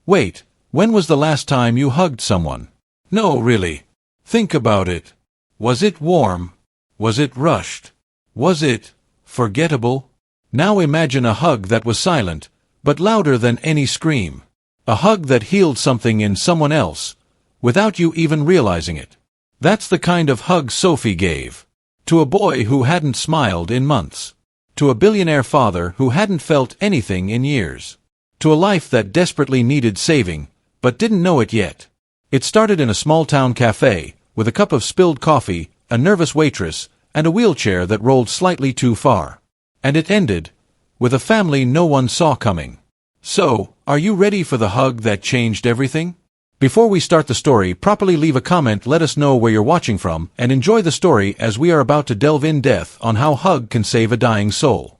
Wait, when was the last time you hugged someone? No, really. Think about it. Was it warm? Was it rushed? Was it forgettable? Now imagine a hug that was silent, but louder than any scream. A hug that healed something in someone else, without you even realizing it. That's the kind of hug Sophie gave. To a boy who hadn't smiled in months. To a billionaire father who hadn't felt anything in years. To a life that desperately needed saving, but didn't know it yet. It started in a small-town cafe, with a cup of spilled coffee, a nervous waitress, and a wheelchair that rolled slightly too far. And it ended with a family no one saw coming. So, are you ready for the hug that changed everything? Before we start the story, properly leave a comment, let us know where you're watching from, and enjoy the story as we are about to delve in depth on how hug can save a dying soul.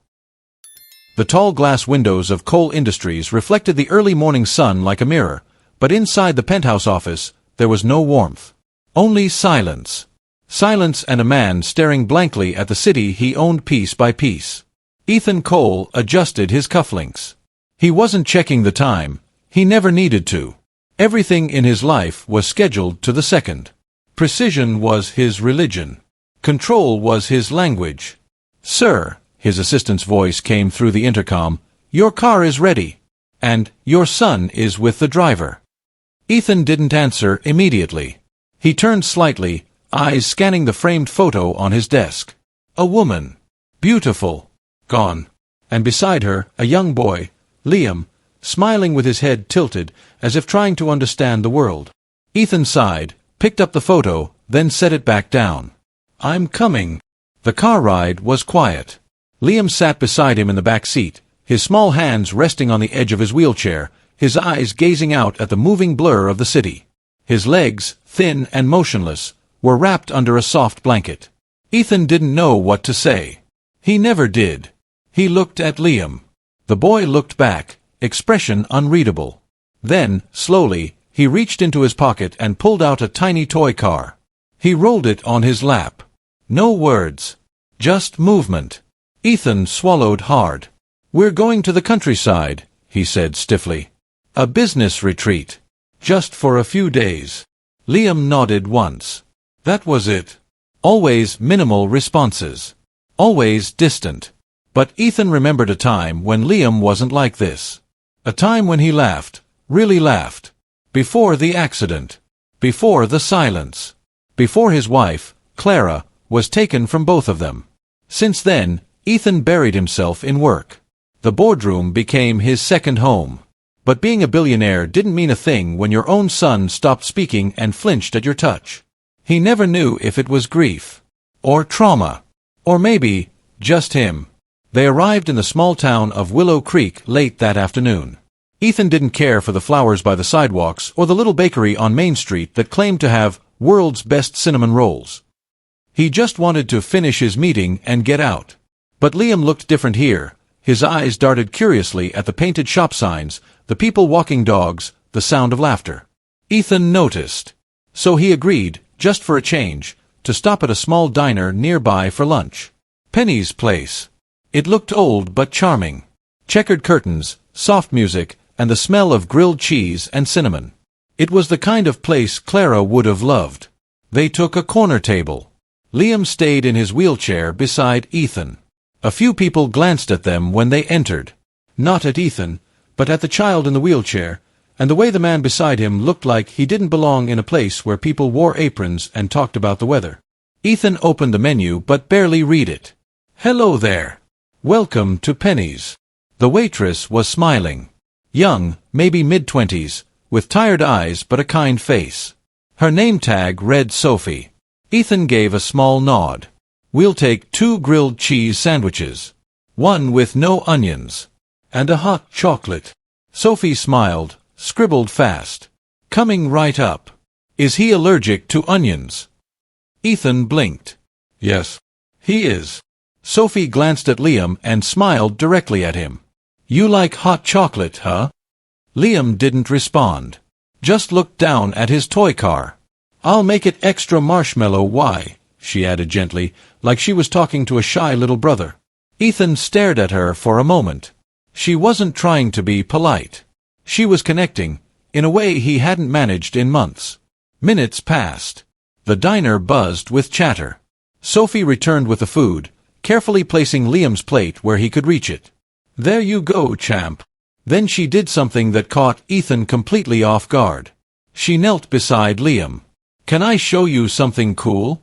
The tall glass windows of Cole Industries reflected the early morning sun like a mirror, but inside the penthouse office, there was no warmth. Only silence. Silence and a man staring blankly at the city he owned piece by piece. Ethan Cole adjusted his cufflinks. He wasn't checking the time. He never needed to. Everything in his life was scheduled to the second. Precision was his religion. Control was his language. Sir, his assistant's voice came through the intercom, your car is ready. And your son is with the driver. Ethan didn't answer immediately. He turned slightly, eyes scanning the framed photo on his desk. A woman. Beautiful. Gone. And beside her, a young boy, Liam, smiling with his head tilted, as if trying to understand the world. Ethan sighed, picked up the photo, then set it back down. I'm coming. The car ride was quiet. Liam sat beside him in the back seat, his small hands resting on the edge of his wheelchair, his eyes gazing out at the moving blur of the city. His legs, thin and motionless, were wrapped under a soft blanket. Ethan didn't know what to say. He never did. He looked at Liam. The boy looked back, expression unreadable. Then, slowly, he reached into his pocket and pulled out a tiny toy car. He rolled it on his lap. No words. Just movement. Ethan swallowed hard. We're going to the countryside, he said stiffly. A business retreat. Just for a few days. Liam nodded once. That was it. Always minimal responses. Always distant. But Ethan remembered a time when Liam wasn't like this. A time when he laughed, really laughed. Before the accident. Before the silence. Before his wife, Clara, was taken from both of them. Since then, Ethan buried himself in work. The boardroom became his second home. But being a billionaire didn't mean a thing when your own son stopped speaking and flinched at your touch. He never knew if it was grief. Or trauma. Or maybe, just him. They arrived in the small town of Willow Creek late that afternoon. Ethan didn't care for the flowers by the sidewalks or the little bakery on Main Street that claimed to have world's best cinnamon rolls. He just wanted to finish his meeting and get out. But Liam looked different here. His eyes darted curiously at the painted shop signs, the people walking dogs, the sound of laughter. Ethan noticed. So he agreed, just for a change, to stop at a small diner nearby for lunch. Penny's place. It looked old but charming. Checkered curtains, soft music, and the smell of grilled cheese and cinnamon. It was the kind of place Clara would have loved. They took a corner table. Liam stayed in his wheelchair beside Ethan. A few people glanced at them when they entered. Not at Ethan, but at the child in the wheelchair, and the way the man beside him looked like he didn't belong in a place where people wore aprons and talked about the weather. Ethan opened the menu but barely read it. Hello there. Welcome to Penny's. The waitress was smiling. Young, maybe mid-20s, with tired eyes but a kind face. Her name tag read Sophie. Ethan gave a small nod. We'll take 2 grilled cheese sandwiches. 1 with no onions. And a hot chocolate. Sophie smiled, scribbled fast. Coming right up. Is he allergic to onions? Ethan blinked. Yes, he is. Sophie glanced at Liam and smiled directly at him. You like hot chocolate, huh? Liam didn't respond. Just looked down at his toy car. I'll make it extra marshmallow. Why? She added gently, like she was talking to a shy little brother. Ethan stared at her for a moment. She wasn't trying to be polite. She was connecting, in a way he hadn't managed in months. Minutes passed. The diner buzzed with chatter. Sophie returned with the food, carefully placing Liam's plate where he could reach it. "There you go, champ." Then she did something that caught Ethan completely off guard. She knelt beside Liam. "Can I show you something cool?"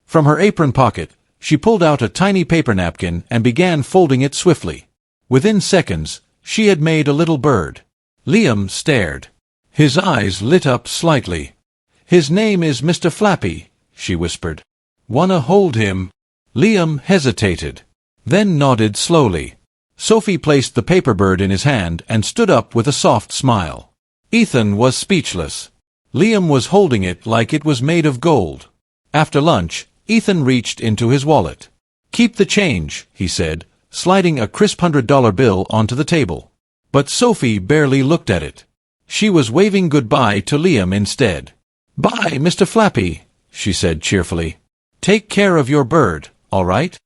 From her apron pocket, she pulled out a tiny paper napkin and began folding it swiftly. Within seconds, she had made a little bird. Liam stared. His eyes lit up slightly. "His name is Mr. Flappy," she whispered. "Wanna hold him?" Liam hesitated, then nodded slowly. Sophie placed the paper bird in his hand and stood up with a soft smile. Ethan was speechless. Liam was holding it like it was made of gold. After lunch, Ethan reached into his wallet. "Keep the change," he said, sliding a crisp $100 bill onto the table. But Sophie barely looked at it. She was waving goodbye to Liam instead. "Bye, Mr. Flappy," she said cheerfully. "Take care of your bird, all right?"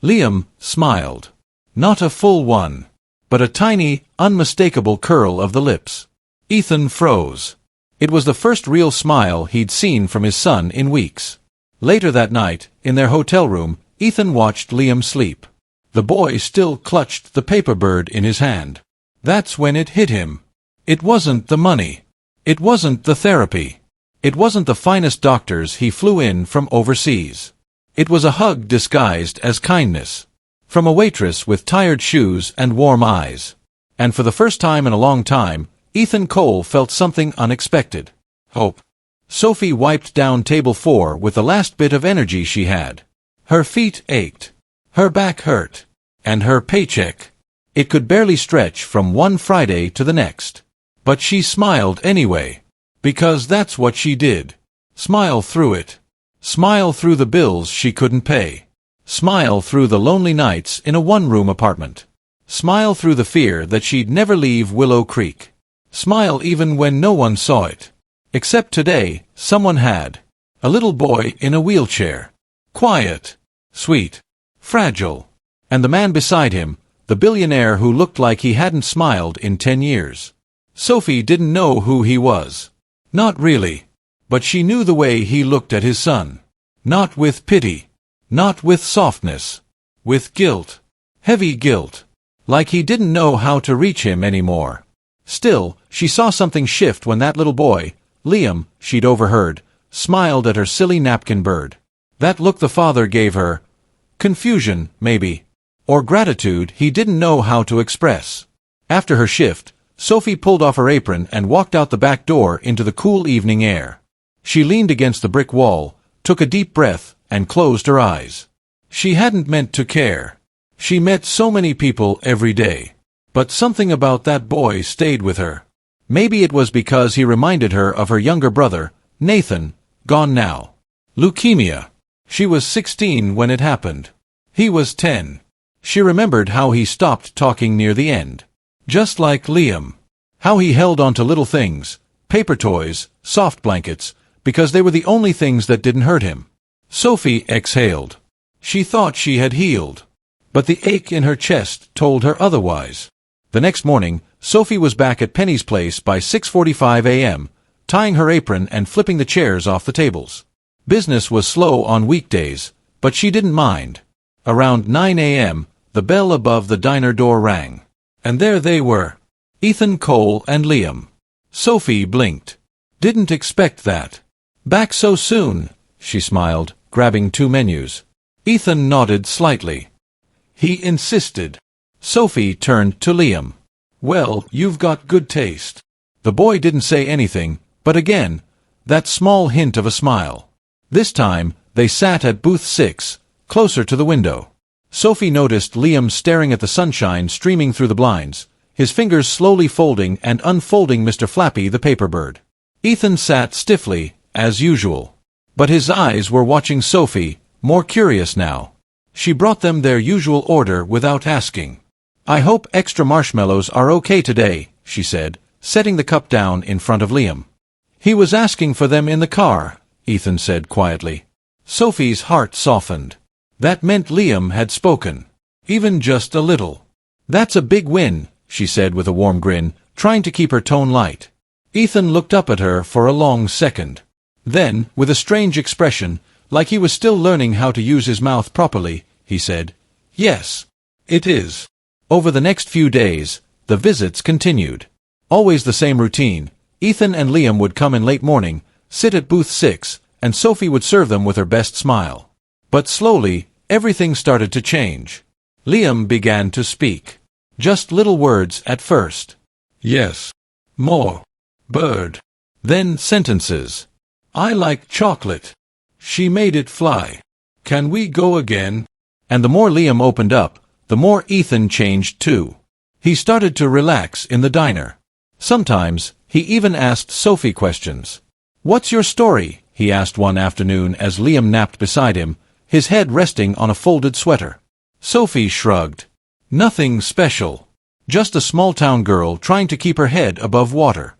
Liam smiled. Not a full one, but a tiny, unmistakable curl of the lips. Ethan froze. It was the first real smile he'd seen from his son in weeks. Later that night, in their hotel room, Ethan watched Liam sleep. The boy still clutched the paper bird in his hand. That's when it hit him. It wasn't the money. It wasn't the therapy. It wasn't the finest doctors he flew in from overseas. It was a hug disguised as kindness. From a waitress with tired shoes and warm eyes. And for the first time in a long time, Ethan Cole felt something unexpected. Hope. Sophie wiped down table 4 with the last bit of energy she had. Her feet ached. Her back hurt. And her paycheck. It could barely stretch from one Friday to the next. But she smiled anyway. Because that's what she did. Smile through it. Smile through the bills she couldn't pay. Smile through the lonely nights in a one-room apartment. Smile through the fear that she'd never leave Willow Creek. Smile even when no one saw it. Except today, someone had. A little boy in a wheelchair. Quiet. Sweet. Fragile. And the man beside him, the billionaire who looked like he hadn't smiled in 10 years. Sophie didn't know who he was. Not really. But she knew the way he looked at his son. Not with pity. Not with softness. With guilt. Heavy guilt. Like he didn't know how to reach him anymore. Still, she saw something shift when that little boy, Liam, she'd overheard, smiled at her silly napkin bird. That look the father gave her. Confusion, maybe. Or gratitude he didn't know how to express. After her shift, Sophie pulled off her apron and walked out the back door into the cool evening air. She leaned against the brick wall, took a deep breath, and closed her eyes. She hadn't meant to care. She met so many people every day. But something about that boy stayed with her. Maybe it was because he reminded her of her younger brother, Nathan, gone now. Leukemia. She was 16 when it happened. He was 10. She remembered how he stopped talking near the end. Just like Liam. How he held on to little things, paper toys, soft blankets, because they were the only things that didn't hurt him. Sophie exhaled. She thought she had healed. But the ache in her chest told her otherwise. The next morning, Sophie was back at Penny's place by 6:45 a.m., tying her apron and flipping the chairs off the tables. Business was slow on weekdays, but she didn't mind. Around 9 a.m., the bell above the diner door rang. And there they were. Ethan Cole and Liam. Sophie blinked. Didn't expect that. Back so soon, she smiled, grabbing 2 menus. Ethan nodded slightly. He insisted. Sophie turned to Liam. Well, you've got good taste. The boy didn't say anything, but again, that small hint of a smile. This time, they sat at booth 6, closer to the window. Sophie noticed Liam staring at the sunshine streaming through the blinds, his fingers slowly folding and unfolding Mr. Flappy the paper bird. Ethan sat stiffly, as usual. But his eyes were watching Sophie, more curious now. She brought them their usual order without asking. I hope extra marshmallows are okay today, she said, setting the cup down in front of Liam. He was asking for them in the car, Ethan said quietly. Sophie's heart softened. That meant Liam had spoken. Even just a little. That's a big win, she said with a warm grin, trying to keep her tone light. Ethan looked up at her for a long second. Then, with a strange expression, like he was still learning how to use his mouth properly, he said, "Yes, it is." Over the next few days, the visits continued. Always the same routine. Ethan and Liam would come in late morning, sit at booth 6, and Sophie would serve them with her best smile. But slowly, everything started to change. Liam began to speak. Just little words at first. Yes. More. Bird. Then sentences. I like chocolate. She made it fly. Can we go again? And the more Liam opened up, the more Ethan changed too. He started to relax in the diner. Sometimes, he even asked Sophie questions. "What's your story?" he asked one afternoon as Liam napped beside him, his head resting on a folded sweater. Sophie shrugged. "Nothing special. Just a small-town girl trying to keep her head above water."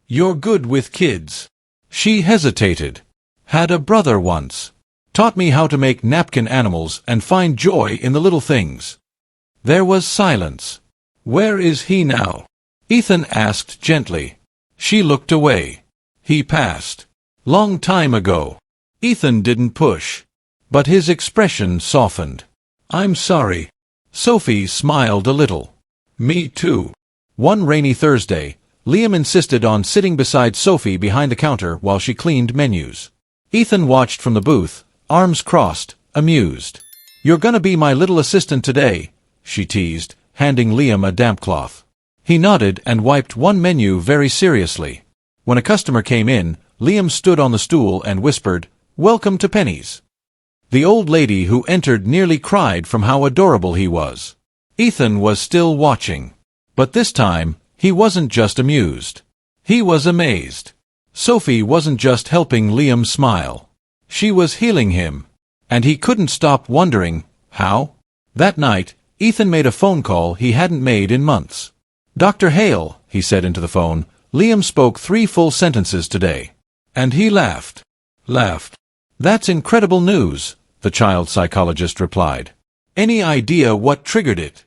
"You're good with kids." She hesitated. "Had a brother once. Taught me how to make napkin animals and find joy in the little things." There was silence. "Where is he now?" Ethan asked gently. She looked away. "He passed. Long time ago." Ethan didn't push. But his expression softened. "I'm sorry." Sophie smiled a little. "Me too." One rainy Thursday, Liam insisted on sitting beside Sophie behind the counter while she cleaned menus. Ethan watched from the booth, arms crossed, amused. "You're gonna be my little assistant today," she teased, handing Liam a damp cloth. He nodded and wiped one menu very seriously. When a customer came in, Liam stood on the stool and whispered, "Welcome to Penny's." The old lady who entered nearly cried from how adorable he was. Ethan was still watching. But this time, he wasn't just amused. He was amazed. Sophie wasn't just helping Liam smile. She was healing him. And he couldn't stop wondering, how? That night, Ethan made a phone call he hadn't made in months. "Dr. Hale," he said into the phone, "Liam spoke 3 full sentences today." And he laughed. "That's incredible news," the child psychologist replied. "Any idea what triggered it?"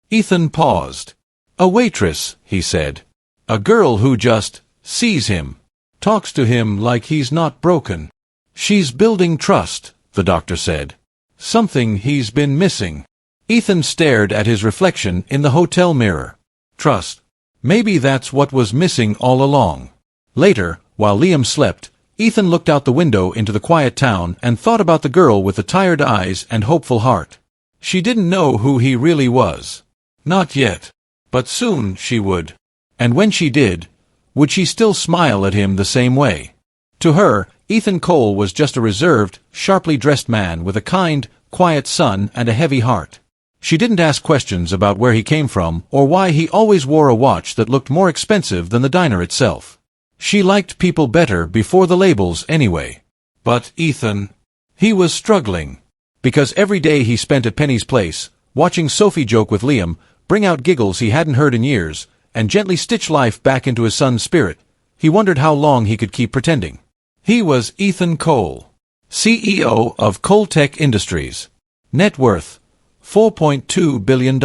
Ethan paused. "A waitress," he said. "A girl who just sees him. Talks to him like he's not broken. She's building trust," the doctor said. "Something he's been missing." Ethan stared at his reflection in the hotel mirror. Trust. Maybe that's what was missing all along. Later, while Liam slept, Ethan looked out the window into the quiet town and thought about the girl with the tired eyes and hopeful heart. She didn't know who he really was. Not yet. But soon she would. And when she did, would she still smile at him the same way? To her, Ethan Cole was just a reserved, sharply dressed man with a kind, quiet son and a heavy heart. She didn't ask questions about where he came from or why he always wore a watch that looked more expensive than the diner itself. She liked people better before the labels anyway. But Ethan, he was struggling. Because every day he spent at Penny's place, watching Sophie joke with Liam, bring out giggles he hadn't heard in years, and gently stitch life back into his son's spirit, he wondered how long he could keep pretending. He was Ethan Cole, CEO of Coltech Industries. Net worth, $4.2 billion.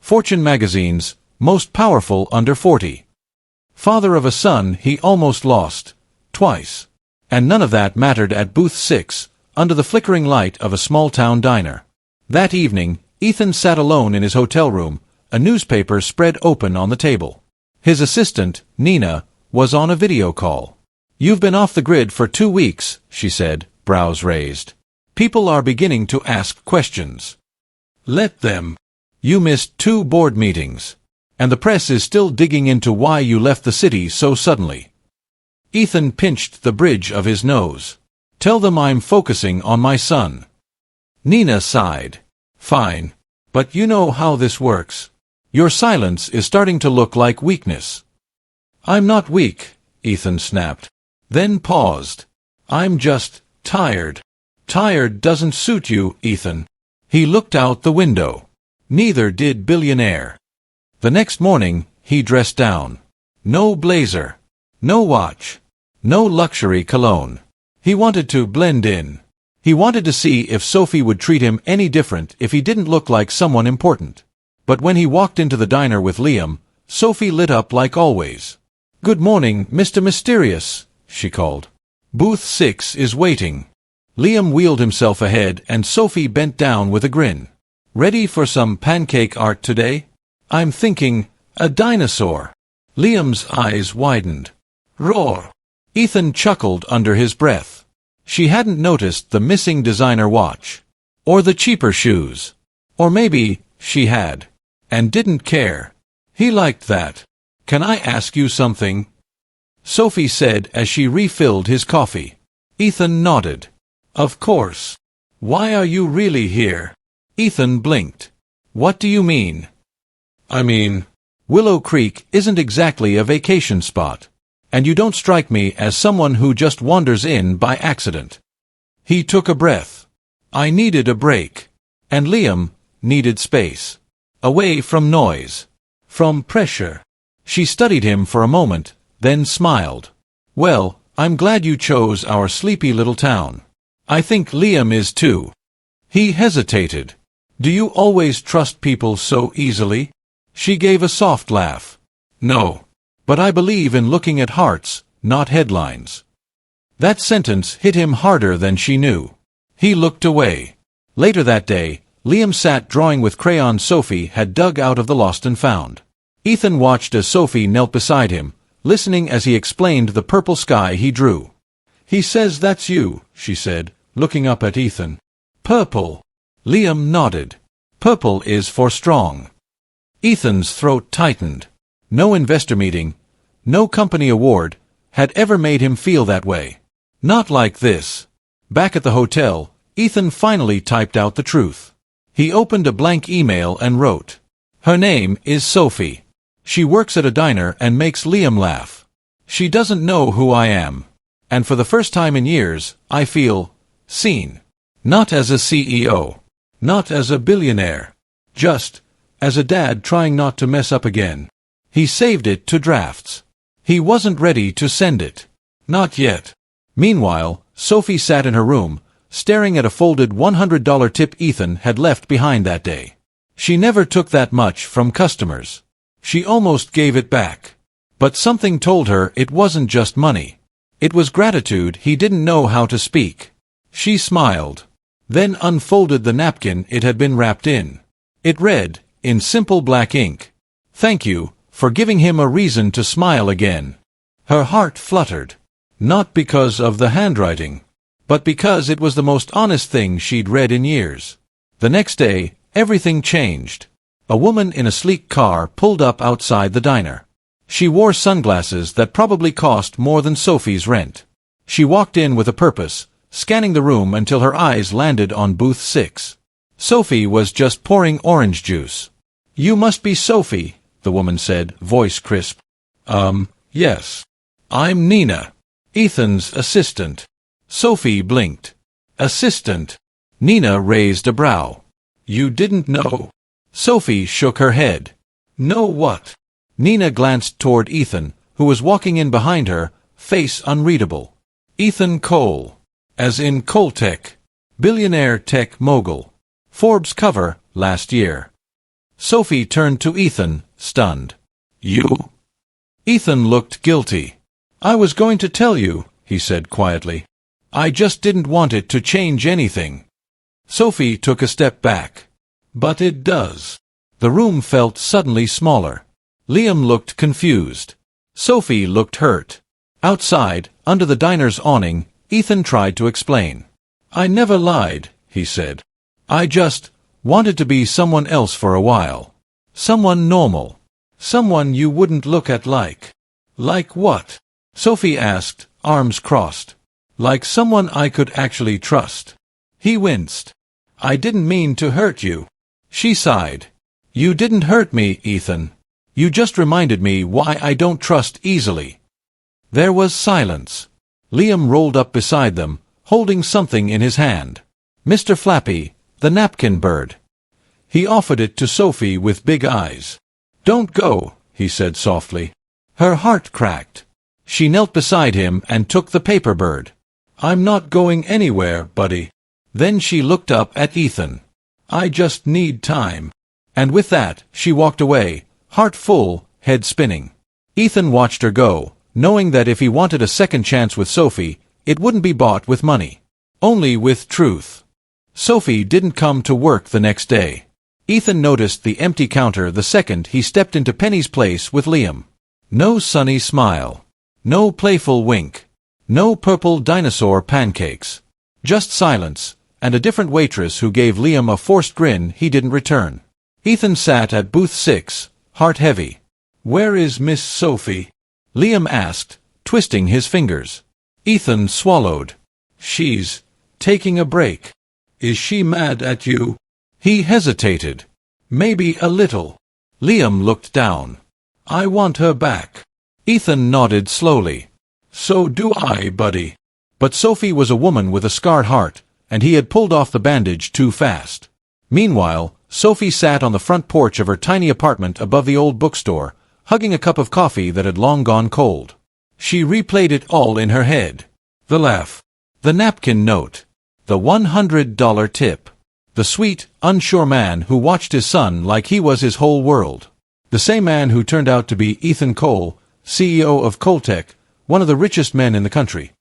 Fortune magazine's most powerful under 40. Father of a son he almost lost, twice. And none of that mattered at booth 6, under the flickering light of a small-town diner. That evening, Ethan sat alone in his hotel room, a newspaper spread open on the table. His assistant, Nina, was on a video call. "You've been off the grid for 2 weeks," she said, brows raised. "People are beginning to ask questions." "Let them. You missed 2 board meetings. And the press is still digging into why you left the city so suddenly." Ethan pinched the bridge of his nose. "Tell them I'm focusing on my son." Nina sighed. "Fine. But you know how this works. Your silence is starting to look like weakness." "I'm not weak," Ethan snapped. Then paused. "I'm just tired." "Tired doesn't suit you, Ethan." He looked out the window. Neither did Billionaire. The next morning, he dressed down. No blazer. No watch. No luxury cologne. He wanted to blend in. He wanted to see if Sophie would treat him any different if he didn't look like someone important. But when he walked into the diner with Liam, Sophie lit up like always. "Good morning, Mr. Mysterious," she called. "Booth 6 is waiting." Liam wheeled himself ahead and Sophie bent down with a grin. "Ready for some pancake art today?" "I'm thinking, a dinosaur." Liam's eyes widened. "Roar!" Ethan chuckled under his breath. She hadn't noticed the missing designer watch. Or the cheaper shoes. Or maybe she had. And didn't care. He liked that. "Can I ask you something?" Sophie said as she refilled his coffee. Ethan nodded. "Of course. Why are you really here?" Ethan blinked. "What do you mean?" "I mean, Willow Creek isn't exactly a vacation spot. And you don't strike me as someone who just wanders in by accident." He took a breath. "I needed a break. And Liam needed space. Away from noise. From pressure." She studied him for a moment, then smiled. "Well, I'm glad you chose our sleepy little town. I think Liam is too." He hesitated. "Do you always trust people so easily?" She gave a soft laugh. "No. But I believe in looking at hearts, not headlines." That sentence hit him harder than she knew. He looked away. Later that day, Liam sat drawing with crayons Sophie had dug out of the lost and found. Ethan watched as Sophie knelt beside him, listening as he explained the purple sky he drew. "He says that's you," she said, looking up at Ethan. "Purple." Liam nodded. "Purple is for strong." Ethan's throat tightened. No investor meeting, no company award, had ever made him feel that way. Not like this. Back at the hotel, Ethan finally typed out the truth. He opened a blank email and wrote, "Her name is Sophie. She works at a diner and makes Liam laugh. She doesn't know who I am. And for the first time in years, I feel seen. Not as a CEO. Not as a billionaire. Just as a dad trying not to mess up again." He saved it to drafts. He wasn't ready to send it. Not yet. Meanwhile, Sophie sat in her room, staring at a folded $100 tip Ethan had left behind that day. She never took that much from customers. She almost gave it back. But something told her it wasn't just money. It was gratitude he didn't know how to speak. She smiled. Then unfolded the napkin it had been wrapped in. It read, in simple black ink, "Thank you for giving him a reason to smile again." Her heart fluttered. Not because of the handwriting, but because it was the most honest thing she'd read in years. The next day, everything changed. A woman in a sleek car pulled up outside the diner. She wore sunglasses that probably cost more than Sophie's rent. She walked in with a purpose, scanning the room until her eyes landed on booth 6. Sophie was just pouring orange juice. "You must be Sophie," the woman said, voice crisp. Yes. I'm Nina, Ethan's assistant." Sophie blinked. "Assistant?" Nina raised a brow. "You didn't know?" Sophie shook her head. "Know what?" Nina glanced toward Ethan, who was walking in behind her, face unreadable. Ethan Cole. As in Coltech. Billionaire tech mogul. Forbes cover, last year. Sophie turned to Ethan, stunned. "You?" Ethan looked guilty. "I was going to tell you," he said quietly. "I just didn't want it to change anything." Sophie took a step back. "But it does." The room felt suddenly smaller. Liam looked confused. Sophie looked hurt. Outside, under the diner's awning, Ethan tried to explain. "I never lied," he said. "I just wanted to be someone else for a while. Someone normal. Someone you wouldn't look at like." "Like what?" Sophie asked, arms crossed. "Like someone I could actually trust." He winced. "I didn't mean to hurt you." She sighed. "You didn't hurt me, Ethan. You just reminded me why I don't trust easily." There was silence. Liam rolled up beside them, holding something in his hand. Mr. Flappy, the napkin bird. He offered it to Sophie with big eyes. "Don't go," he said softly. Her heart cracked. She knelt beside him and took the paper bird. "I'm not going anywhere, buddy." Then she looked up at Ethan. "I just need time." And with that, she walked away, heart full, head spinning. Ethan watched her go, knowing that if he wanted a second chance with Sophie, it wouldn't be bought with money. Only with truth. Sophie didn't come to work the next day. Ethan noticed the empty counter the second he stepped into Penny's place with Liam. No sunny smile. No playful wink. No purple dinosaur pancakes. Just silence, and a different waitress who gave Liam a forced grin he didn't return. Ethan sat at booth 6, heart heavy. "Where is Miss Sophie?" Liam asked, twisting his fingers. Ethan swallowed. "She's taking a break." "Is she mad at you?" He hesitated. "Maybe a little." Liam looked down. "I want her back." Ethan nodded slowly. "So do I, buddy." But Sophie was a woman with a scarred heart, and he had pulled off the bandage too fast. Meanwhile, Sophie sat on the front porch of her tiny apartment above the old bookstore, hugging a cup of coffee that had long gone cold. She replayed it all in her head. The laugh. The napkin note. The $100 tip. The sweet, unsure man who watched his son like he was his whole world. The same man who turned out to be Ethan Cole, CEO of Coltech, one of the richest men in the country.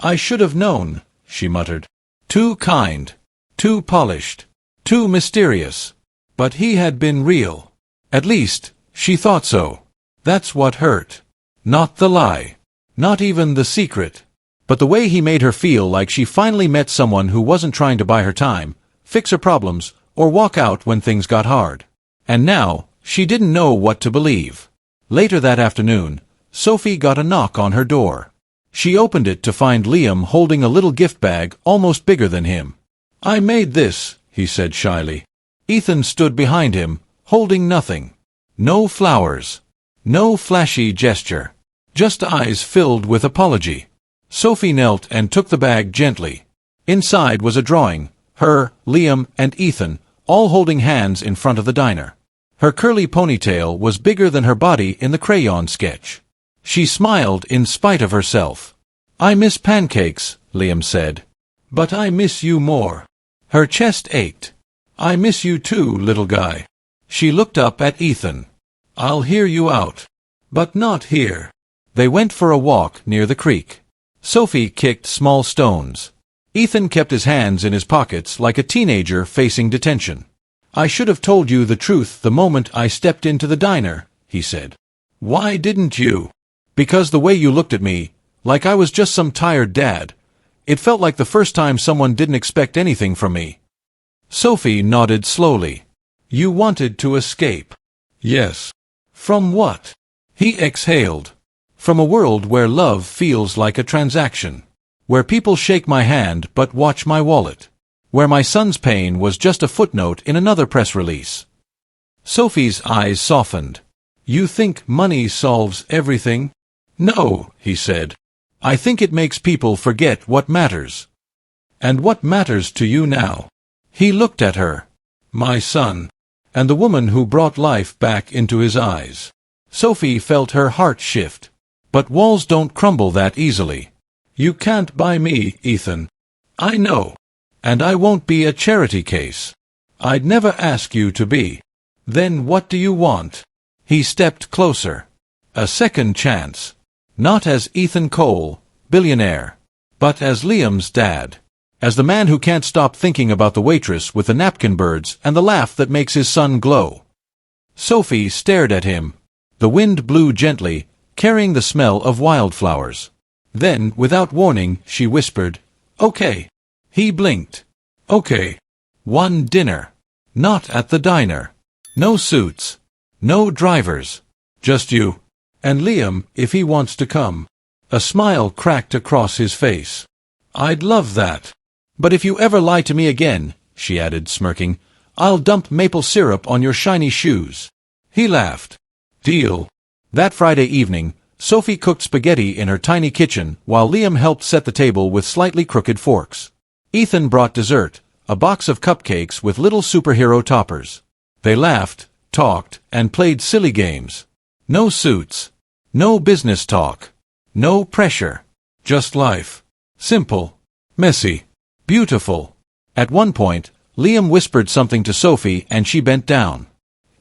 "I should have known," she muttered. Too kind. Too polished. Too mysterious. But he had been real. At least, she thought so. That's what hurt. Not the lie. Not even the secret. But the way he made her feel like she finally met someone who wasn't trying to buy her time, fix her problems, or walk out when things got hard. And now, she didn't know what to believe. Later that afternoon, Sophie got a knock on her door. She opened it to find Liam holding a little gift bag almost bigger than him. "I made this," he said shyly. Ethan stood behind him, holding nothing. No flowers. No flashy gesture. Just eyes filled with apology. Sophie knelt and took the bag gently. Inside was a drawing, her, Liam, and Ethan, all holding hands in front of the diner. Her curly ponytail was bigger than her body in the crayon sketch. She smiled in spite of herself. "I miss pancakes," Liam said. "But I miss you more." Her chest ached. "I miss you too, little guy." She looked up at Ethan. "I'll hear you out. But not here." They went for a walk near the creek. Sophie kicked small stones. Ethan kept his hands in his pockets like a teenager facing detention. "I should have told you the truth the moment I stepped into the diner," he said. "Why didn't you?" "Because the way you looked at me, like I was just some tired dad. It felt like the first time someone didn't expect anything from me." Sophie nodded slowly. "You wanted to escape." "Yes." "From what?" He exhaled. "From a world where love feels like a transaction. Where people shake my hand but watch my wallet. Where my son's pain was just a footnote in another press release." Sophie's eyes softened. "You think money solves everything?" "No," he said. "I think it makes people forget what matters." "And what matters to you now?" He looked at her. "My son." And the woman who brought life back into his eyes. Sophie felt her heart shift. But walls don't crumble that easily. "You can't buy me, Ethan." "I know. And I won't be a charity case. I'd never ask you to be." "Then what do you want?" He stepped closer. "A second chance. Not as Ethan Cole, billionaire, but as Liam's dad. As the man who can't stop thinking about the waitress with the napkin birds and the laugh that makes his son glow." Sophie stared at him. The wind blew gently, carrying the smell of wildflowers. Then, without warning, she whispered, "Okay." He blinked. "Okay. One dinner. Not at the diner. No suits. No drivers. Just you. And Liam, if he wants to come." A smile cracked across his face. "I'd love that. But if you ever lie to me again," she added, smirking, "I'll dump maple syrup on your shiny shoes." He laughed. "Deal." That Friday evening, Sophie cooked spaghetti in her tiny kitchen while Liam helped set the table with slightly crooked forks. Ethan brought dessert, a box of cupcakes with little superhero toppers. They laughed, talked, and played silly games. No suits. No business talk. No pressure. Just life. Simple. Messy. Beautiful. At one point, Liam whispered something to Sophie and she bent down.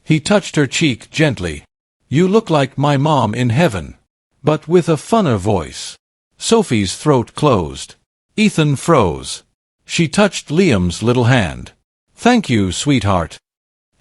He touched her cheek gently. You look like my mom in heaven, but with a funner voice. Sophie's throat closed. Ethan froze. She touched Liam's little hand. Thank you, sweetheart.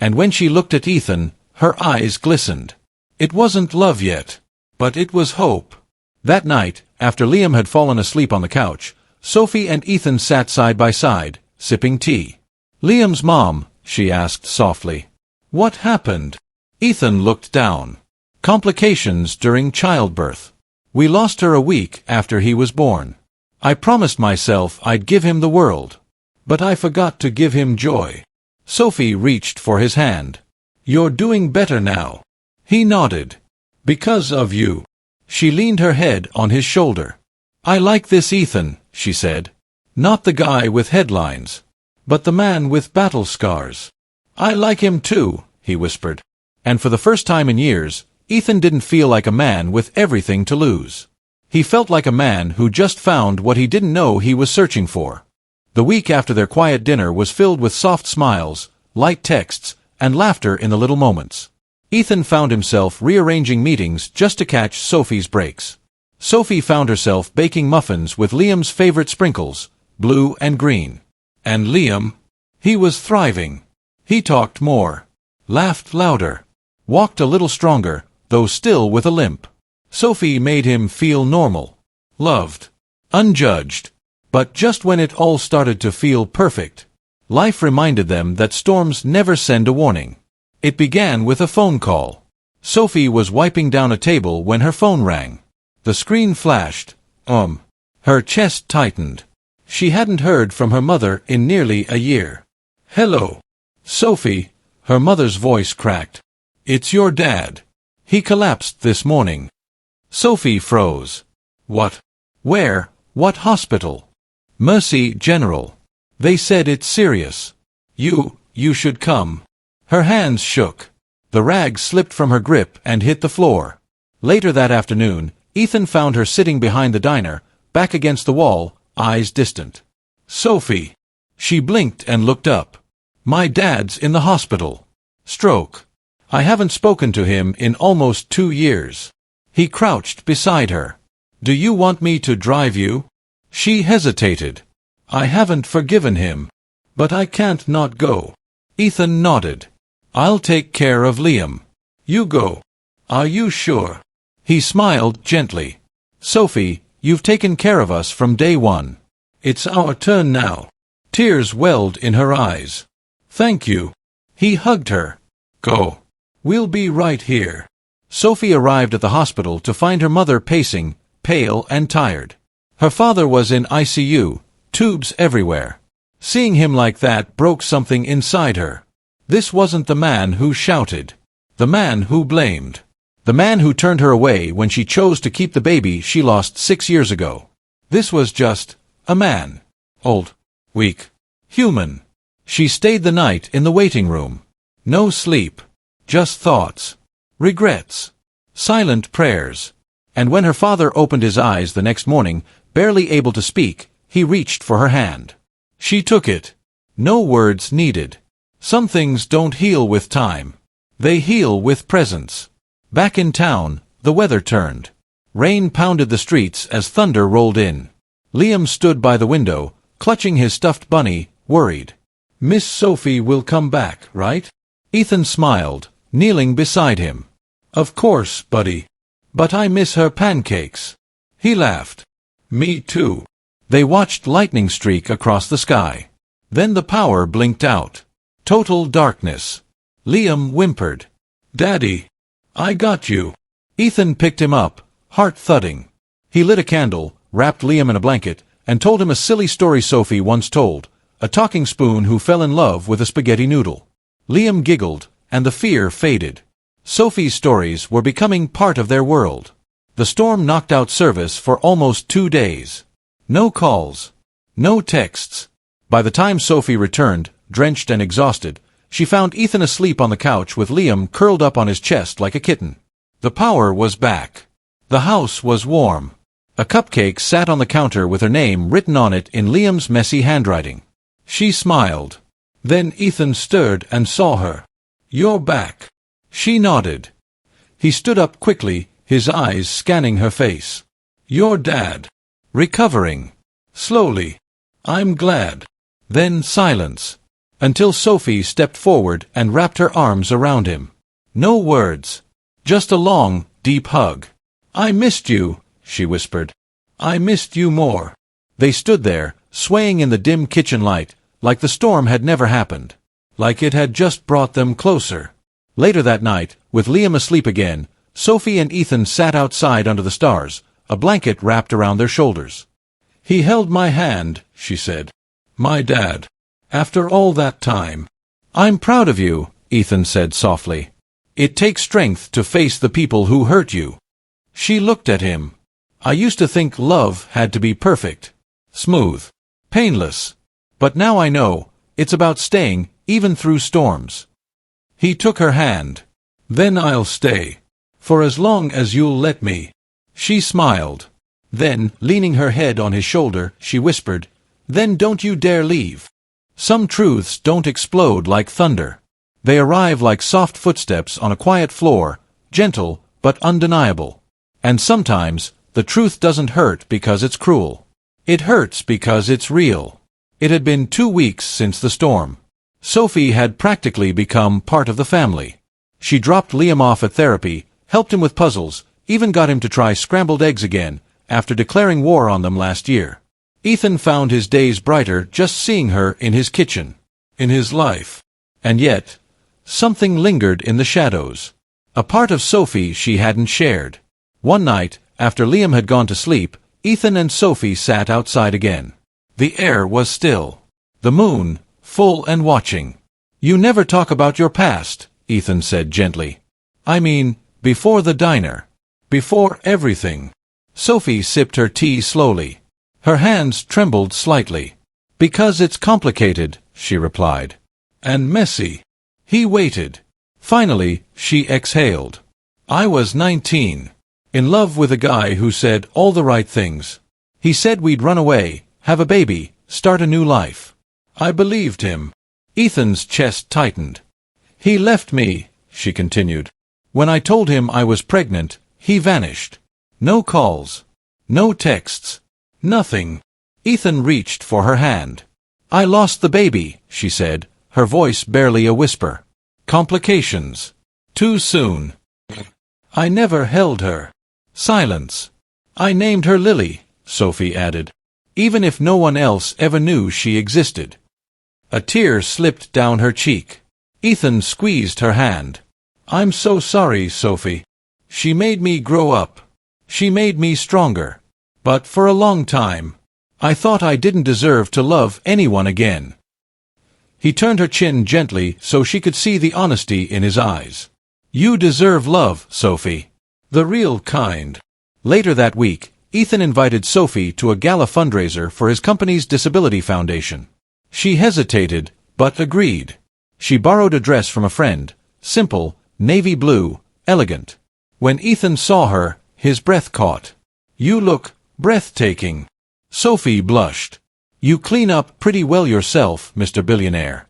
And when she looked at Ethan, her eyes glistened. It wasn't love yet, but it was hope. That night, after Liam had fallen asleep on the couch, Sophie and Ethan sat side by side, sipping tea. Liam's mom, she asked softly. What happened? Ethan looked down. Complications during childbirth. We lost her a week after he was born. I promised myself I'd give him the world, but I forgot to give him joy. Sophie reached for his hand. You're doing better now. He nodded. Because of you. She leaned her head on his shoulder. I like this Ethan, she said. Not the guy with headlines, but the man with battle scars. I like him too, he whispered. And for the first time in years, Ethan didn't feel like a man with everything to lose. He felt like a man who just found what he didn't know he was searching for. The week after their quiet dinner was filled with soft smiles, light texts, and laughter in the little moments. Ethan found himself rearranging meetings just to catch Sophie's breaks. Sophie found herself baking muffins with Liam's favorite sprinkles, blue and green. And Liam? He was thriving. He talked more, laughed louder, walked a little stronger, though still with a limp. Sophie made him feel normal, loved, unjudged. But just when it all started to feel perfect, life reminded them that storms never send a warning. It began with a phone call. Sophie was wiping down a table when her phone rang. The screen flashed. Her chest tightened. She hadn't heard from her mother in nearly a year. Hello, Sophie, her mother's voice cracked. It's your dad. He collapsed this morning. Sophie froze. What? Where? What hospital? Mercy General. They said it's serious. You should come. Her hands shook. The rag slipped from her grip and hit the floor. Later that afternoon, Ethan found her sitting behind the diner, back against the wall, eyes distant. Sophie. She blinked and looked up. My dad's in the hospital. Stroke. I haven't spoken to him in almost 2 years. He crouched beside her. Do you want me to drive you? She hesitated. I haven't forgiven him. But I can't not go. Ethan nodded. I'll take care of Liam. You go. Are you sure? He smiled gently. Sophie, you've taken care of us from day one. It's our turn now. Tears welled in her eyes. Thank you. He hugged her. Go. We'll be right here. Sophie arrived at the hospital to find her mother pacing, pale and tired. Her father was in ICU, tubes everywhere. Seeing him like that broke something inside her. This wasn't the man who shouted. The man who blamed. The man who turned her away when she chose to keep the baby she lost 6 years ago. This was just a man. Old. Weak. Human. She stayed the night in the waiting room. No sleep. Just thoughts. Regrets. Silent prayers. And when her father opened his eyes the next morning, barely able to speak, he reached for her hand. She took it. No words needed. Some things don't heal with time. They heal with presence. Back in town, the weather turned. Rain pounded the streets as thunder rolled in. Liam stood by the window, clutching his stuffed bunny, worried. Miss Sophie will come back, right? Ethan smiled, kneeling beside him. Of course, buddy. But I miss her pancakes. He laughed. Me too. They watched lightning streak across the sky. Then the power blinked out. Total darkness. Liam whimpered. Daddy. I got you. Ethan picked him up, heart thudding. He lit a candle, wrapped Liam in a blanket, and told him a silly story Sophie once told, a talking spoon who fell in love with a spaghetti noodle. Liam giggled, and the fear faded. Sophie's stories were becoming part of their world. The storm knocked out service for almost 2 days. No calls. No texts. By the time Sophie returned, drenched and exhausted, she found Ethan asleep on the couch with Liam curled up on his chest like a kitten. The power was back. The house was warm. A cupcake sat on the counter with her name written on it in Liam's messy handwriting. She smiled. Then Ethan stirred and saw her. You're back. She nodded. He stood up quickly, his eyes scanning her face. "Your dad. Recovering. Slowly. I'm glad." Then silence. Until Sophie stepped forward and wrapped her arms around him. No words. Just a long, deep hug. "I missed you," she whispered. "I missed you more." They stood there, swaying in the dim kitchen light, like the storm had never happened. Like it had just brought them closer. Later that night, with Liam asleep again, Sophie and Ethan sat outside under the stars, a blanket wrapped around their shoulders. "He held my hand," she said. "My dad. After all that time." "I'm proud of you," Ethan said softly. "It takes strength to face the people who hurt you." She looked at him. "I used to think love had to be perfect. Smooth. Painless. But now I know, it's about staying, even through storms." He took her hand. "Then I'll stay. For as long as you'll let me." She smiled. Then, leaning her head on his shoulder, she whispered, "Then don't you dare leave." Some truths don't explode like thunder. They arrive like soft footsteps on a quiet floor, gentle but undeniable. And sometimes, the truth doesn't hurt because it's cruel. It hurts because it's real. It had been 2 weeks since the storm. Sophie had practically become part of the family. She dropped Liam off at therapy, helped him with puzzles, even got him to try scrambled eggs again, after declaring war on them last year. Ethan found his days brighter just seeing her in his kitchen, in his life. And yet, something lingered in the shadows. A part of Sophie she hadn't shared. One night, after Liam had gone to sleep, Ethan and Sophie sat outside again. The air was still. The moon, full and watching. "You never talk about your past," Ethan said gently. "I mean, before the diner. Before everything." Sophie sipped her tea slowly. Her hands trembled slightly. "Because it's complicated," she replied. "And messy." He waited. Finally, she exhaled. "I was 19. In love with a guy who said all the right things. He said we'd run away, have a baby, start a new life. I believed him." Ethan's chest tightened. "He left me," she continued. "When I told him I was pregnant, he vanished. No calls. No texts. Nothing." Ethan reached for her hand. "I lost the baby," she said, her voice barely a whisper. "Complications. Too soon. I never held her." Silence. "I named her Lily," Sophie added, "even if no one else ever knew she existed." A tear slipped down her cheek. Ethan squeezed her hand. "I'm so sorry, Sophie. She made me grow up. She made me stronger. But for a long time, I thought I didn't deserve to love anyone again." He turned her chin gently so she could see the honesty in his eyes. "You deserve love, Sophie. The real kind." Later that week, Ethan invited Sophie to a gala fundraiser for his company's disability foundation. She hesitated, but agreed. She borrowed a dress from a friend, simple, navy blue, elegant. When Ethan saw her, his breath caught. "You look breathtaking." Sophie blushed. "You clean up pretty well yourself, Mr. Billionaire."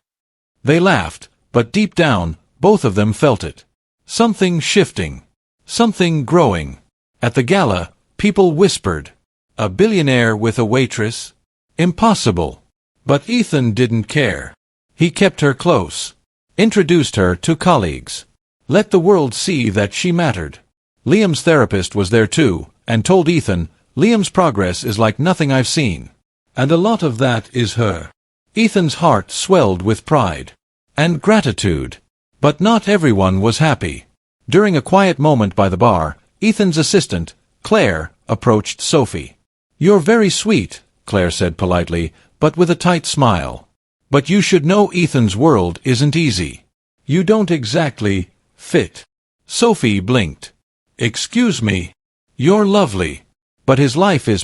They laughed, but deep down, both of them felt it. Something shifting. Something growing. At the gala, people whispered, "A billionaire with a waitress? Impossible." But Ethan didn't care. He kept her close. Introduced her to colleagues. Let the world see that she mattered. Liam's therapist was there too, and told Ethan, "Liam's progress is like nothing I've seen. And a lot of that is her." Ethan's heart swelled with pride. And gratitude. But not everyone was happy. During a quiet moment by the bar, Ethan's assistant, Claire, approached Sophie. "You're very sweet," Claire said politely, but with a tight smile. "But you should know Ethan's world isn't easy. You don't exactly fit." Sophie blinked. "Excuse me. You're lovely. But his life is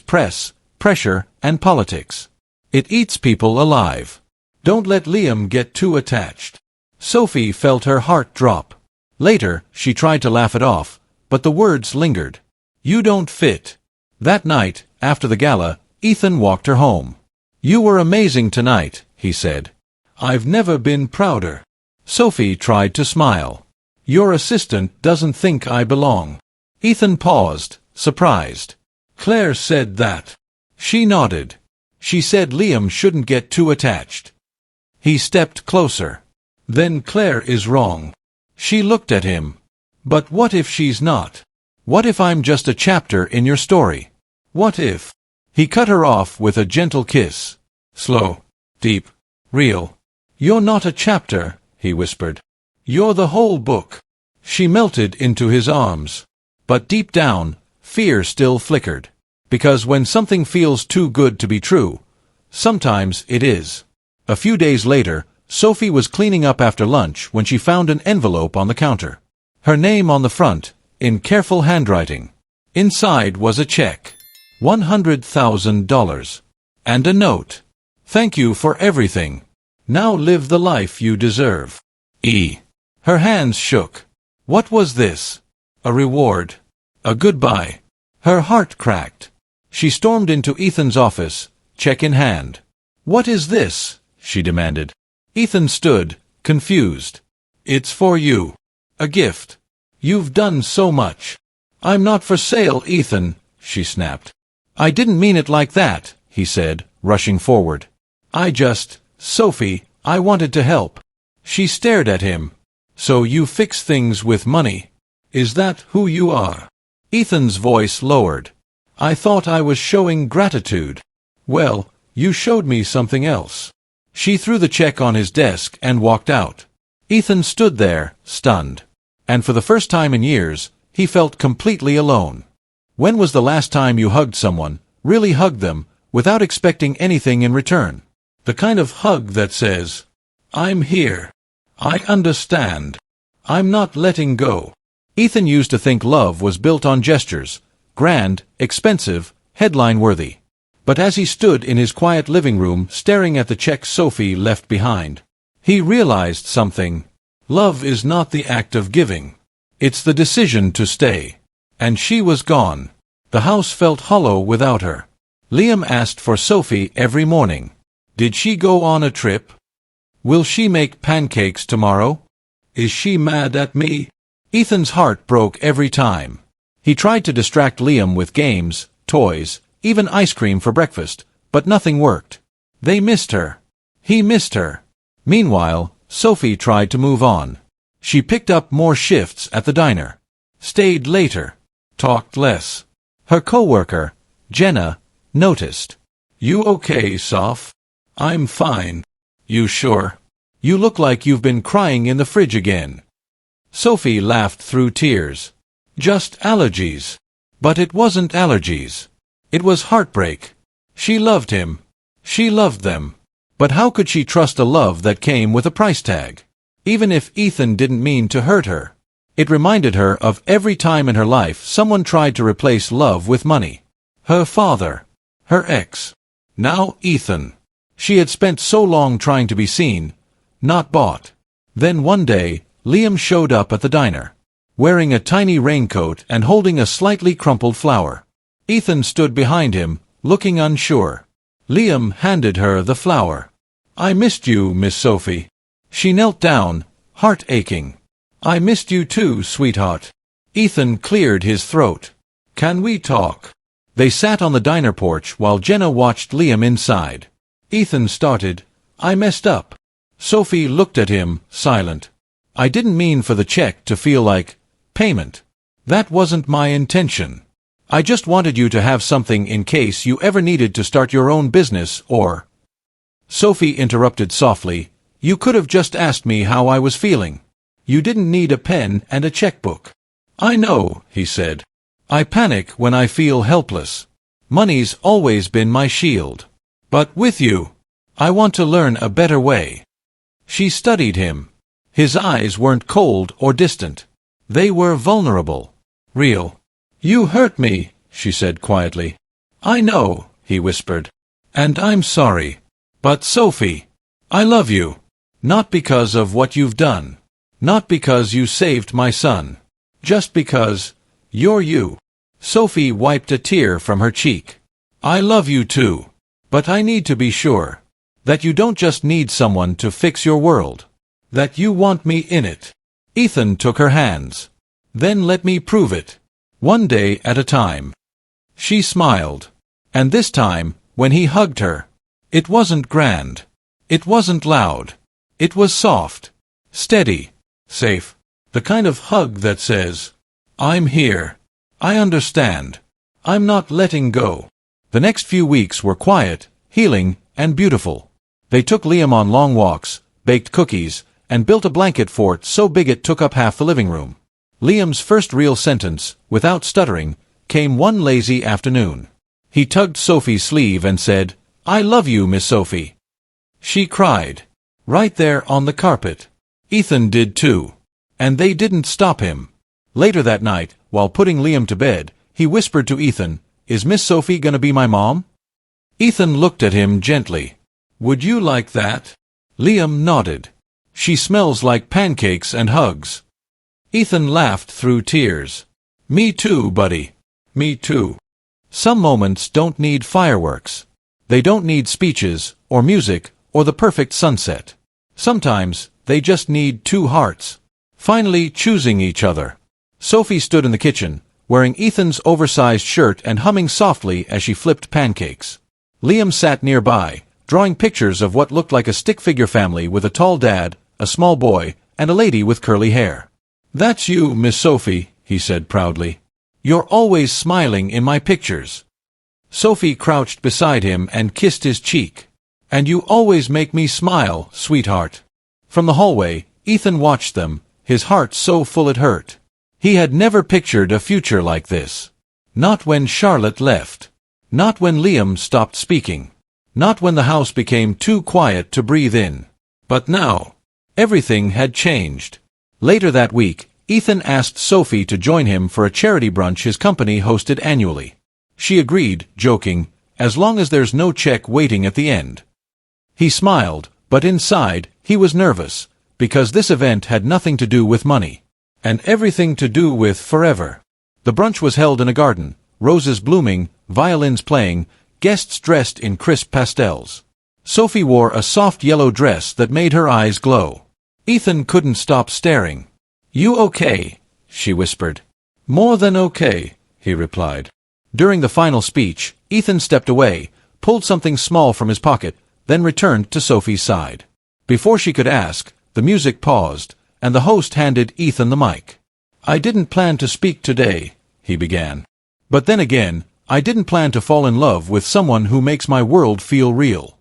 pressure, and politics. It eats people alive. Don't let Liam get too attached." Sophie felt her heart drop. Later, she tried to laugh it off, but the words lingered. "You don't fit." That night, after the gala, Ethan walked her home. "You were amazing tonight," he said. "I've never been prouder." Sophie tried to smile. Your assistant doesn't think I belong. Ethan paused, surprised. Claire said that. She nodded. She said Liam shouldn't get too attached. He stepped closer. Then Claire is wrong. She looked at him. But what if she's not? What if I'm just a chapter in your story? What if? He cut her off with a gentle kiss. Slow, deep, real. You're not a chapter, he whispered. You're the whole book. She melted into his arms. But deep down, fear still flickered. Because when something feels too good to be true, sometimes it is. A few days later, Sophie was cleaning up after lunch when she found an envelope on the counter. Her name on the front, in careful handwriting. Inside was a check. $100,000. And a note. Thank you for everything. Now live the life you deserve. Her hands shook. What was this? A reward. A goodbye. Her heart cracked. She stormed into Ethan's office, check in hand. What is this? She demanded. Ethan stood, confused. It's for you. A gift. You've done so much. I'm not for sale, Ethan, she snapped. I didn't mean it like that, he said, rushing forward. Sophie, I wanted to help. She stared at him. So you fix things with money? Is that who you are? Ethan's voice lowered. I thought I was showing gratitude. Well, you showed me something else. She threw the check on his desk and walked out. Ethan stood there, stunned. And for the first time in years, he felt completely alone. When was the last time you hugged someone, really hugged them, without expecting anything in return? The kind of hug that says, I'm here. I understand. I'm not letting go. Ethan used to think love was built on gestures, grand, expensive, headline-worthy. But as he stood in his quiet living room staring at the check Sophie left behind, he realized something. Love is not the act of giving. It's the decision to stay. And she was gone. The house felt hollow without her. Liam asked for Sophie every morning. Did she go on a trip? Will she make pancakes tomorrow? Is she mad at me? Ethan's heart broke every time. He tried to distract Liam with games, toys, even ice cream for breakfast, but nothing worked. They missed her. He missed her. Meanwhile, Sophie tried to move on. She picked up more shifts at the diner. Stayed later. Talked less. Her coworker, Jenna, noticed. You okay, Soph? I'm fine. You sure? You look like you've been crying in the fridge again. Sophie laughed through tears. Just allergies. But it wasn't allergies. It was heartbreak. She loved him. She loved them. But how could she trust a love that came with a price tag? Even if Ethan didn't mean to hurt her. It reminded her of every time in her life someone tried to replace love with money. Her father. Her ex. Now Ethan. She had spent so long trying to be seen, not bought. Then one day, Liam showed up at the diner, wearing a tiny raincoat and holding a slightly crumpled flower. Ethan stood behind him, looking unsure. Liam handed her the flower. I missed you, Miss Sophie. She knelt down, heart aching. I missed you too, sweetheart. Ethan cleared his throat. Can we talk? They sat on the diner porch while Jenna watched Liam inside. Ethan started, I messed up. Sophie looked at him, silent. I didn't mean for the check to feel like payment. That wasn't my intention. I just wanted you to have something in case you ever needed to start your own business or... Sophie interrupted softly. You could have just asked me how I was feeling. You didn't need a pen and a checkbook. I know, he said. I panic when I feel helpless. Money's always been my shield. But with you, I want to learn a better way. She studied him. His eyes weren't cold or distant. They were vulnerable. Real. You hurt me, she said quietly. I know, he whispered. And I'm sorry. But Sophie, I love you. Not because of what you've done. Not because you saved my son. Just because you're you. Sophie wiped a tear from her cheek. I love you too. But I need to be sure that you don't just need someone to fix your world. That you want me in it. Ethan took her hands. Then let me prove it. One day at a time. She smiled. And this time, when he hugged her, it wasn't grand. It wasn't loud. It was soft, steady, safe. The kind of hug that says, I'm here. I understand. I'm not letting go. The next few weeks were quiet, healing, and beautiful. They took Liam on long walks, baked cookies, and built a blanket fort so big it took up half the living room. Liam's first real sentence, without stuttering, came one lazy afternoon. He tugged Sophie's sleeve and said, I love you, Miss Sophie. She cried. Right there on the carpet. Ethan did too. And they didn't stop him. Later that night, while putting Liam to bed, he whispered to Ethan, Is Miss Sophie gonna be my mom? Ethan looked at him gently. Would you like that? Liam nodded. She smells like pancakes and hugs. Ethan laughed through tears. Me too, buddy. Me too. Some moments don't need fireworks. They don't need speeches, or music, or the perfect sunset. Sometimes, they just need two hearts, finally choosing each other. Sophie stood in the kitchen, wearing Ethan's oversized shirt and humming softly as she flipped pancakes. Liam sat nearby, drawing pictures of what looked like a stick-figure family with a tall dad, a small boy, and a lady with curly hair. That's you, Miss Sophie, he said proudly. You're always smiling in my pictures. Sophie crouched beside him and kissed his cheek. And you always make me smile, sweetheart. From the hallway, Ethan watched them, his heart so full it hurt. He had never pictured a future like this. Not when Charlotte left. Not when Liam stopped speaking. Not when the house became too quiet to breathe in. But now, everything had changed. Later that week, Ethan asked Sophie to join him for a charity brunch his company hosted annually. She agreed, joking, as long as there's no check waiting at the end. He smiled, but inside, he was nervous, because this event had nothing to do with money, and everything to do with forever. The brunch was held in a garden, roses blooming, violins playing, guests dressed in crisp pastels. Sophie wore a soft yellow dress that made her eyes glow. Ethan couldn't stop staring. You okay? She whispered. More than okay, he replied. During the final speech, Ethan stepped away, pulled something small from his pocket, then returned to Sophie's side. Before she could ask, the music paused, and the host handed Ethan the mic. I didn't plan to speak today, he began. But then again, I didn't plan to fall in love with someone who makes my world feel real.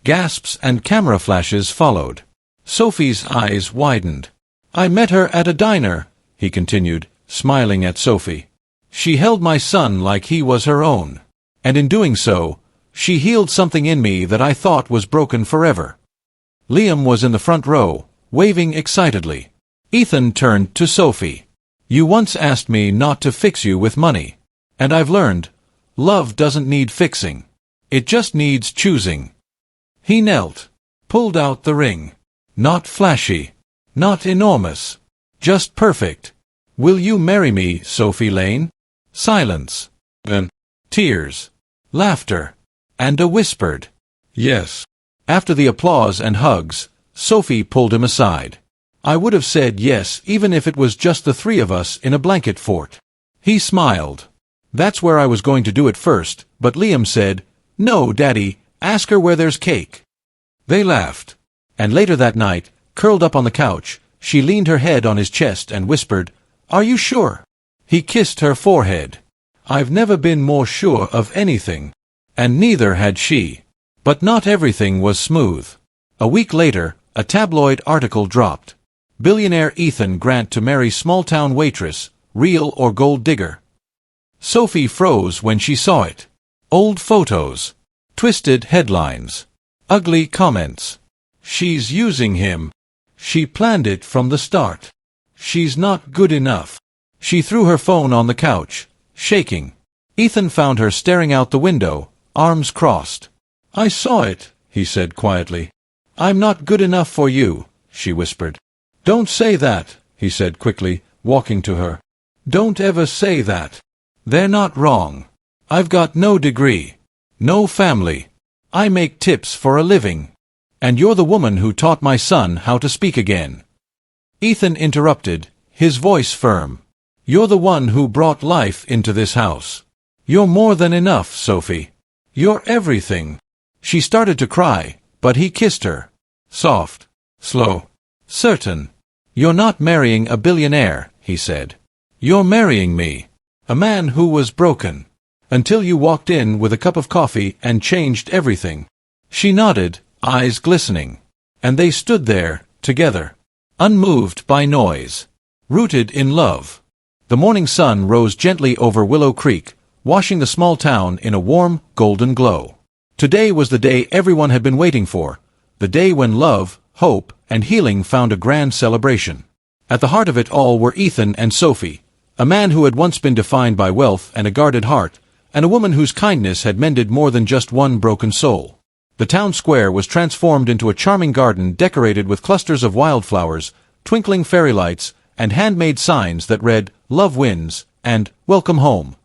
Gasps and camera flashes followed. Sophie's eyes widened. I met her at a diner, he continued, smiling at Sophie. She held my son like he was her own. And in doing so, she healed something in me that I thought was broken forever. Liam was in the front row, waving excitedly. Ethan turned to Sophie. You once asked me not to fix you with money. And I've learned, love doesn't need fixing. It just needs choosing. He knelt, pulled out the ring. Not flashy. Not enormous. Just perfect. Will you marry me, Sophie Lane? Silence. Then tears. Laughter. And a whispered, yes. After the applause and hugs, Sophie pulled him aside. I would have said yes even if it was just the three of us in a blanket fort. He smiled. That's where I was going to do it first, but Liam said, no, Daddy, ask her where there's cake. They laughed. And later that night, curled up on the couch, she leaned her head on his chest and whispered, Are you sure? He kissed her forehead. I've never been more sure of anything. And neither had she. But not everything was smooth. A week later, a tabloid article dropped. Billionaire Ethan Grant to marry small-town waitress, real or gold digger. Sophie froze when she saw it. Old photos. Twisted headlines. Ugly comments. She's using him. She planned it from the start. She's not good enough. She threw her phone on the couch, shaking. Ethan found her staring out the window, arms crossed. I saw it, he said quietly. I'm not good enough for you, she whispered. Don't say that, he said quickly, walking to her. Don't ever say that. They're not wrong. I've got no degree. No family. I make tips for a living. And you're the woman who taught my son how to speak again. Ethan interrupted, his voice firm. "You're the one who brought life into this house. You're more than enough, Sophie. You're everything." She started to cry, but he kissed her. Soft, slow, certain. "You're not marrying a billionaire," he said. "You're marrying me, a man who was broken, until you walked in with a cup of coffee and changed everything." She nodded, eyes glistening. And they stood there, together, unmoved by noise, rooted in love. The morning sun rose gently over Willow Creek, washing the small town in a warm, golden glow. Today was the day everyone had been waiting for, the day when love, hope, and healing found a grand celebration. At the heart of it all were Ethan and Sophie, a man who had once been defined by wealth and a guarded heart, and a woman whose kindness had mended more than just one broken soul. The town square was transformed into a charming garden decorated with clusters of wildflowers, twinkling fairy lights, and handmade signs that read, "Love wins," and "Welcome home."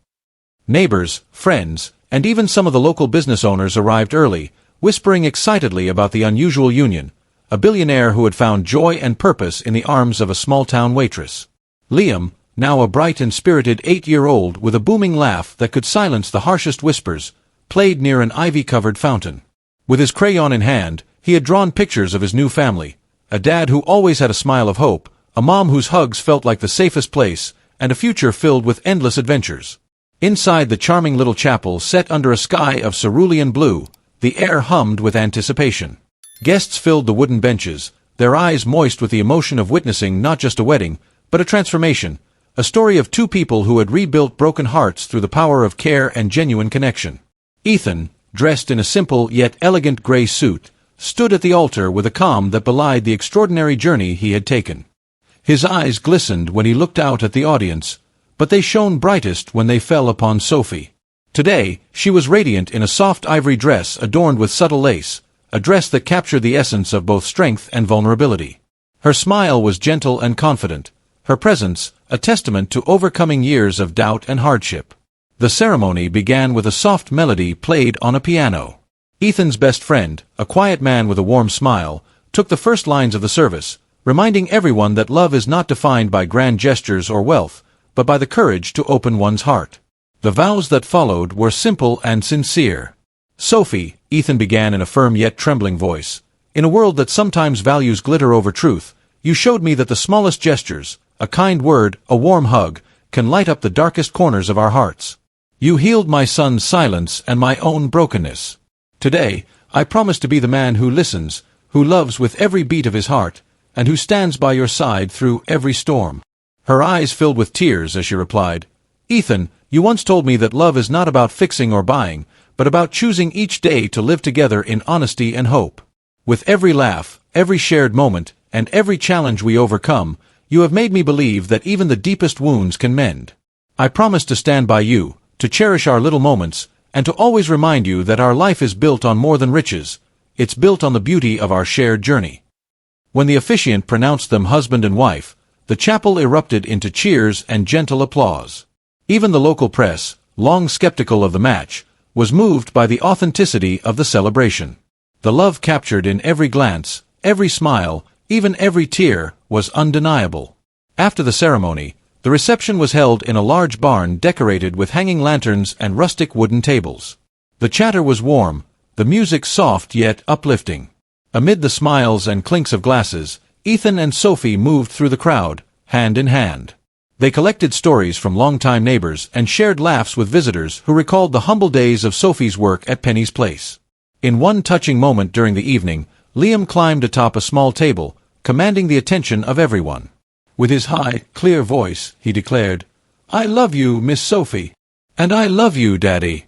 Neighbors, friends, and even some of the local business owners arrived early, whispering excitedly about the unusual union, a billionaire who had found joy and purpose in the arms of a small-town waitress. Liam, now a bright and spirited 8-year-old with a booming laugh that could silence the harshest whispers, played near an ivy-covered fountain. With his crayon in hand, he had drawn pictures of his new family, a dad who always had a smile of hope, a mom whose hugs felt like the safest place, and a future filled with endless adventures. Inside the charming little chapel set under a sky of cerulean blue, the air hummed with anticipation. Guests filled the wooden benches, their eyes moist with the emotion of witnessing not just a wedding, but a transformation, a story of two people who had rebuilt broken hearts through the power of care and genuine connection. Ethan, dressed in a simple yet elegant gray suit, stood at the altar with a calm that belied the extraordinary journey he had taken. His eyes glistened when he looked out at the audience, but they shone brightest when they fell upon Sophie. Today, she was radiant in a soft ivory dress adorned with subtle lace, a dress that captured the essence of both strength and vulnerability. Her smile was gentle and confident, her presence a testament to overcoming years of doubt and hardship. The ceremony began with a soft melody played on a piano. Ethan's best friend, a quiet man with a warm smile, took the first lines of the service, reminding everyone that love is not defined by grand gestures or wealth, but by the courage to open one's heart. The vows that followed were simple and sincere. "Sophie," Ethan began in a firm yet trembling voice, "in a world that sometimes values glitter over truth, you showed me that the smallest gestures, a kind word, a warm hug, can light up the darkest corners of our hearts. You healed my son's silence and my own brokenness. Today, I promise to be the man who listens, who loves with every beat of his heart, and who stands by your side through every storm." Her eyes filled with tears as she replied, "Ethan, you once told me that love is not about fixing or buying, but about choosing each day to live together in honesty and hope. With every laugh, every shared moment, and every challenge we overcome, you have made me believe that even the deepest wounds can mend. I promise to stand by you, to cherish our little moments, and to always remind you that our life is built on more than riches, it's built on the beauty of our shared journey." When the officiant pronounced them husband and wife, the chapel erupted into cheers and gentle applause. Even the local press, long skeptical of the match, was moved by the authenticity of the celebration. The love captured in every glance, every smile, even every tear, was undeniable. After the ceremony, the reception was held in a large barn decorated with hanging lanterns and rustic wooden tables. The chatter was warm, the music soft yet uplifting. Amid the smiles and clinks of glasses, Ethan and Sophie moved through the crowd, hand in hand. They collected stories from longtime neighbors and shared laughs with visitors who recalled the humble days of Sophie's work at Penny's place. In one touching moment during the evening, Liam climbed atop a small table, commanding the attention of everyone. With his high, clear voice, he declared, "I love you, Miss Sophie. And I love you, Daddy."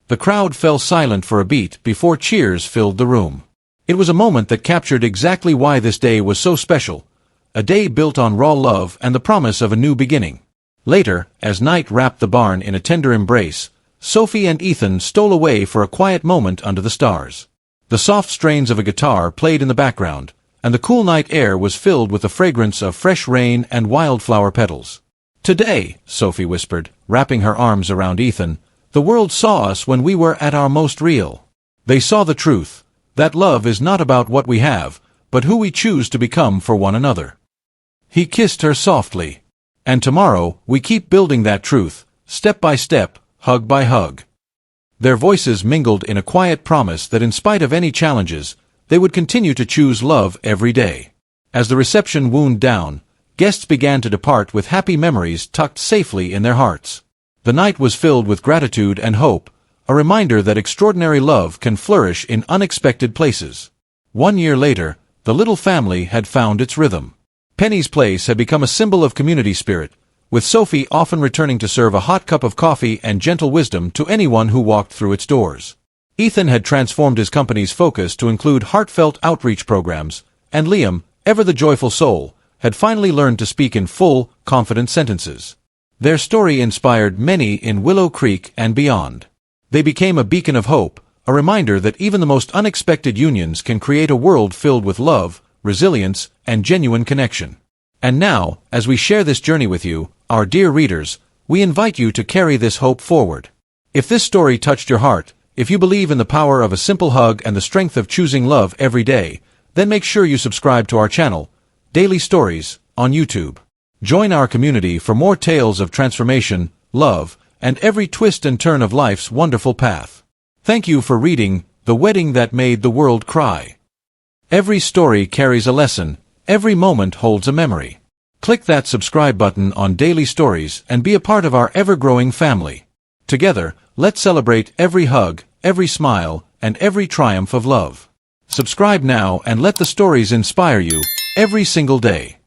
The crowd fell silent for a beat before cheers filled the room. It was a moment that captured exactly why this day was so special, a day built on raw love and the promise of a new beginning. Later, as night wrapped the barn in a tender embrace, Sophie and Ethan stole away for a quiet moment under the stars. The soft strains of a guitar played in the background, and the cool night air was filled with the fragrance of fresh rain and wildflower petals. "Today," Sophie whispered, wrapping her arms around Ethan, "the world saw us when we were at our most real. They saw the truth, that love is not about what we have, but who we choose to become for one another." He kissed her softly. And tomorrow, we keep building that truth, step by step, hug by hug. Their voices mingled in a quiet promise that in spite of any challenges, they would continue to choose love every day. As the reception wound down, guests began to depart with happy memories tucked safely in their hearts. The night was filled with gratitude and hope, a reminder that extraordinary love can flourish in unexpected places. 1 year later, the little family had found its rhythm. Penny's place had become a symbol of community spirit, with Sophie often returning to serve a hot cup of coffee and gentle wisdom to anyone who walked through its doors. Ethan had transformed his company's focus to include heartfelt outreach programs, and Liam, ever the joyful soul, had finally learned to speak in full, confident sentences. Their story inspired many in Willow Creek and beyond. They became a beacon of hope, a reminder that even the most unexpected unions can create a world filled with love, resilience, and genuine connection. And now, as we share this journey with you, our dear readers, we invite you to carry this hope forward. If this story touched your heart, if you believe in the power of a simple hug and the strength of choosing love every day, then make sure you subscribe to our channel, Daily Stories, on YouTube. Join our community for more tales of transformation, love, and every twist and turn of life's wonderful path. Thank you for reading The Wedding That Made the World Cry. Every story carries a lesson, every moment holds a memory. Click that subscribe button on Daily Stories and be a part of our ever-growing family. Together, let's celebrate every hug, every smile, and every triumph of love. Subscribe now and let the stories inspire you every single day.